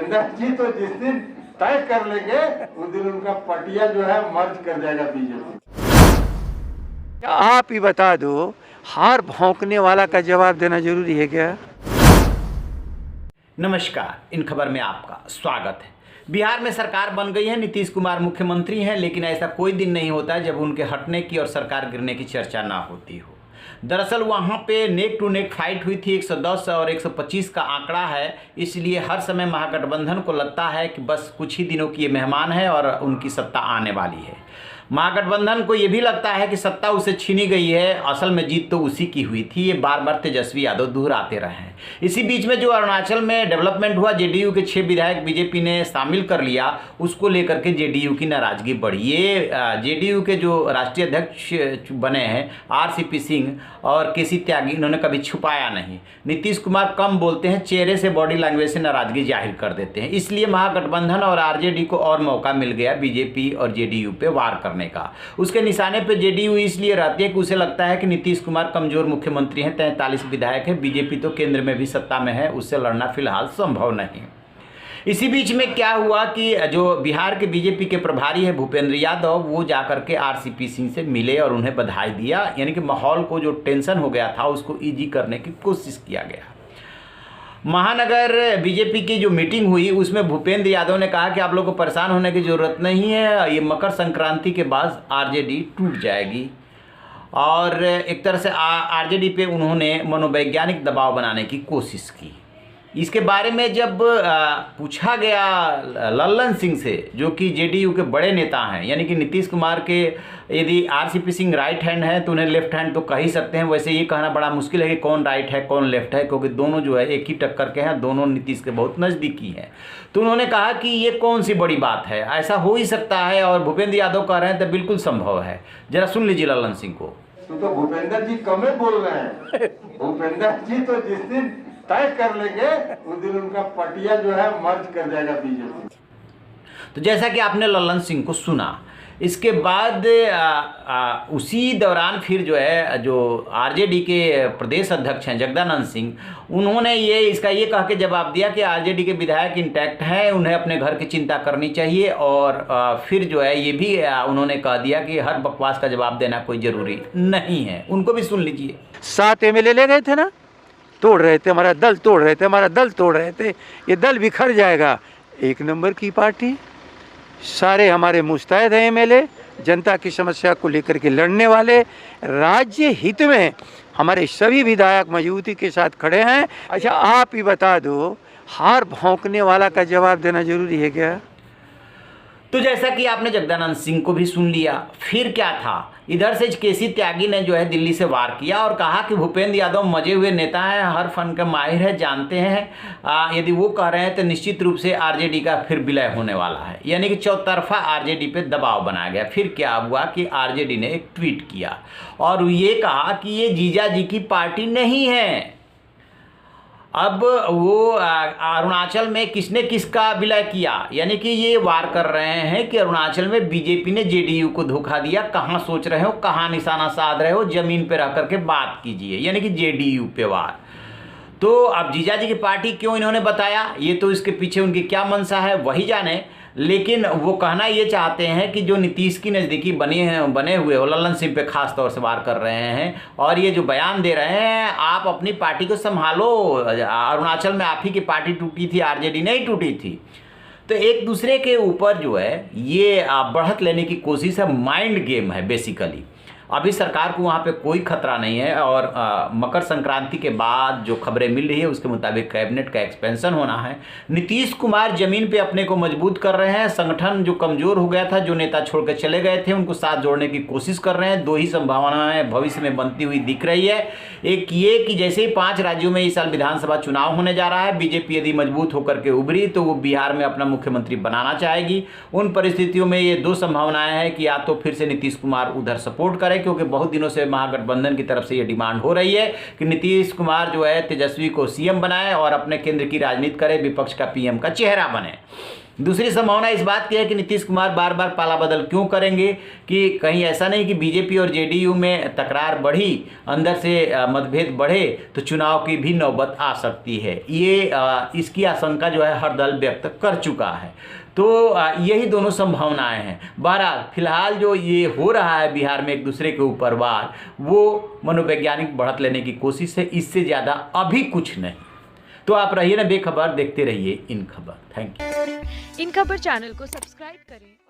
भूपेंद्र जी तो जिस दिन तय कर लेंगे उस दिन उनका पटिया जो है मर्ज कर जाएगा बीजेपी। आप ही बता दो, हार भौंकने वाला का जवाब देना जरूरी है क्या? नमस्कार, इन खबर में आपका स्वागत है। बिहार में सरकार बन गई है, नीतीश कुमार मुख्यमंत्री हैं, लेकिन ऐसा कोई दिन नहीं होता जब उनके हटने की और सरकार गिरने की चर्चा ना होती हो। दरअसल वहाँ पे नेक टू नेक फाइट हुई थी, 110 और 125 का आंकड़ा है, इसलिए हर समय महागठबंधन को लगता है कि बस कुछ ही दिनों की ये मेहमान है और उनकी सत्ता आने वाली है। महागठबंधन को ये भी लगता है कि सत्ता उसे छीनी गई है, असल में जीत तो उसी की हुई थी। ये बार बार तेजस्वी यादव दोहराते रहे हैं। इसी बीच में जो अरुणाचल में डेवलपमेंट हुआ, जेडीयू के 6 विधायक बीजेपी ने शामिल कर लिया, उसको लेकर के जेडीयू की नाराजगी बढ़ी। ये जेडीयू के जो राष्ट्रीय अध्यक्ष बने हैं आरसीपी सिंह और केसी त्यागी, इन्होंने कभी छुपाया नहीं। नीतीश कुमार कम बोलते हैं, चेहरे से बॉडी लैंग्वेज से नाराजगी जाहिर कर देते हैं। इसलिए महागठबंधन और आरजेडी को और मौका मिल गया बीजेपी और जेडीयू पे वार करने का। उसके निशाने पे जेडीयू इसलिए रहती है कि उसे लगता है कि नीतीश कुमार कमजोर मुख्यमंत्री हैं, 43 विधायक है, बीजेपी तो केंद्र में भी सत्ता में है, उससे लड़ना फिलहाल संभव नहीं। इसी बीच में क्या हुआ कि जो बिहार के बीजेपी के प्रभारी है भूपेंद्र यादव, वो जाकर के आरसीपी सिंह से मिले और उन्हें बधाई दिया। यानी कि माहौल को जो टेंशन हो गया था उसको ईजी करने की कोशिश किया गया। महानगर बीजेपी की जो मीटिंग हुई उसमें भूपेंद्र यादव ने कहा कि आप लोगों को परेशान होने की ज़रूरत नहीं है, ये मकर संक्रांति के बाद आरजेडी टूट जाएगी। और एक तरह से आरजेडी पे उन्होंने मनोवैज्ञानिक दबाव बनाने की कोशिश की। इसके बारे में जब पूछा गया लल्लन सिंह से, जो कि जेडीयू के बड़े नेता हैं, यानी कि नीतीश कुमार के यदि आरसीपी सिंह राइट हैंड है तो उन्हें लेफ्ट हैंड तो कह ही सकते हैं। वैसे ये कहना बड़ा मुश्किल है कि कौन राइट है कौन लेफ्ट है, क्योंकि दोनों जो है एक ही टक्कर के हैं, दोनों नीतीश के बहुत नज़दीकी हैं। तो उन्होंने कहा कि ये कौन सी बड़ी बात है, ऐसा हो ही सकता है। और भूपेंद्र यादव कह रहे हैं तो बिल्कुल संभव है। जरा सुन लीजिए लल्लन सिंह को। तो भूपेंद्र जी कमे बोल रहे हैं। भूपेंद्र जी तो जिस दिन तय कर लेंगे उस दिन उनका पटिया जो है मर्ज कर जाएगा बीजेपी। तो जैसा कि आपने लल्लन सिंह को सुना, इसके बाद उसी दौरान फिर जो है जो आरजेडी के प्रदेश अध्यक्ष हैं जगदानंद सिंह, उन्होंने ये कह के जवाब दिया कि आरजेडी के विधायक इंटैक्ट हैं, उन्हें अपने घर की चिंता करनी चाहिए। और फिर जो है ये भी उन्होंने कह दिया कि हर बकवास का जवाब देना कोई ज़रूरी नहीं है। उनको भी सुन लीजिए। 7 एमएलए ले गए थे ना, तोड़ रहे थे हमारा दल, तोड़ रहे थे हमारा दल, तोड़ रहे थे, ये दल बिखर जाएगा। 1 नंबर की पार्टी, सारे हमारे मुस्तैद हैं एमएलए, जनता की समस्या को लेकर के लड़ने वाले, राज्य हित में हमारे सभी विधायक मजबूती के साथ खड़े हैं। अच्छा आप ही बता दो, हार भौंकने वाला का जवाब देना जरूरी है क्या? तो जैसा कि आपने जगदानंद सिंह को भी सुन लिया, फिर क्या था, इधर से केसी त्यागी ने जो है दिल्ली से वार किया और कहा कि भूपेंद्र यादव मजे हुए नेता हैं, हर फन के माहिर है, जानते हैं। यदि वो कह रहे हैं तो निश्चित रूप से आरजेडी का फिर विलय होने वाला है। यानी कि चौतरफा आरजेडी पे दबाव बनाया गया। फिर क्या हुआ कि आरजेडी ने एक ट्वीट किया और ये कहा कि ये जीजा जी की पार्टी नहीं है। अब वो अरुणाचल में किसने किसका विलय किया, यानी कि ये वार कर रहे हैं कि अरुणाचल में बीजेपी ने जेडीयू को धोखा दिया। कहाँ सोच रहे हो, कहाँ निशाना साध रहे हो, जमीन पे रह करके बात कीजिए। यानी कि जेडीयू पे वार। तो अब जीजा जी की पार्टी क्यों इन्होंने बताया, ये तो इसके पीछे उनकी क्या मंशा है वही जाने। लेकिन वो कहना ये चाहते हैं कि जो नीतीश की नज़दीकी बने हुए हो, लल्लन सिंह पे खास तौर से वार कर रहे हैं और ये जो बयान दे रहे हैं, आप अपनी पार्टी को संभालो। अरुणाचल में आप ही की पार्टी टूटी थी, आरजेडी नहीं टूटी थी। तो एक दूसरे के ऊपर जो है ये बढ़त लेने की कोशिश है, माइंड गेम है बेसिकली। अभी सरकार को वहाँ पे कोई खतरा नहीं है और मकर संक्रांति के बाद जो खबरें मिल रही है उसके मुताबिक कैबिनेट का एक्सपेंशन होना है। नीतीश कुमार जमीन पे अपने को मजबूत कर रहे हैं। संगठन जो कमज़ोर हो गया था, जो नेता छोड़ के चले गए थे, उनको साथ जोड़ने की कोशिश कर रहे हैं। 2 ही संभावनाएं भविष्य में बनती हुई दिख रही है। एक ये कि जैसे ही 5 राज्यों में इस साल विधानसभा चुनाव होने जा रहा है, बीजेपी यदि मजबूत होकर के उभरी तो वो बिहार में अपना मुख्यमंत्री बनाना चाहेगी। उन परिस्थितियों में ये 2 संभावनाएं हैं कि या तो फिर से नीतीश कुमार उधर सपोर्ट करें, क्योंकि बहुत दिनों से महागठबंधन की तरफ से ये डिमांड हो रही है कि नीतीश कुमार जो है तेजस्वी को सीएम बनाए और अपने केंद्र की राजनीति करे, विपक्ष का पीएम का चेहरा बने। दूसरी संभावना इस बात की है कि नीतीश कुमार बार बार पाला बदल क्यों करेंगे कि कहीं ऐसा नहीं कि बीजेपी और जेडीयू में तकरार बढ़ी, अंदर से मतभेद बढ़े तो चुनाव की भी नौबत आ सकती है। ये इसकी आशंका जो है हर दल व्यक्त कर चुका है। तो यही दोनों संभावनाएं हैं। बहरहाल फिलहाल जो ये हो रहा है बिहार में एक दूसरे के ऊपर वार, वो मनोवैज्ञानिक बढ़त लेने की कोशिश है, इससे ज़्यादा अभी कुछ नहीं। तो आप रहिए ना बेखबर, देखते रहिए इन खबर। Thank you. इन खबर चैनल को सब्सक्राइब करें।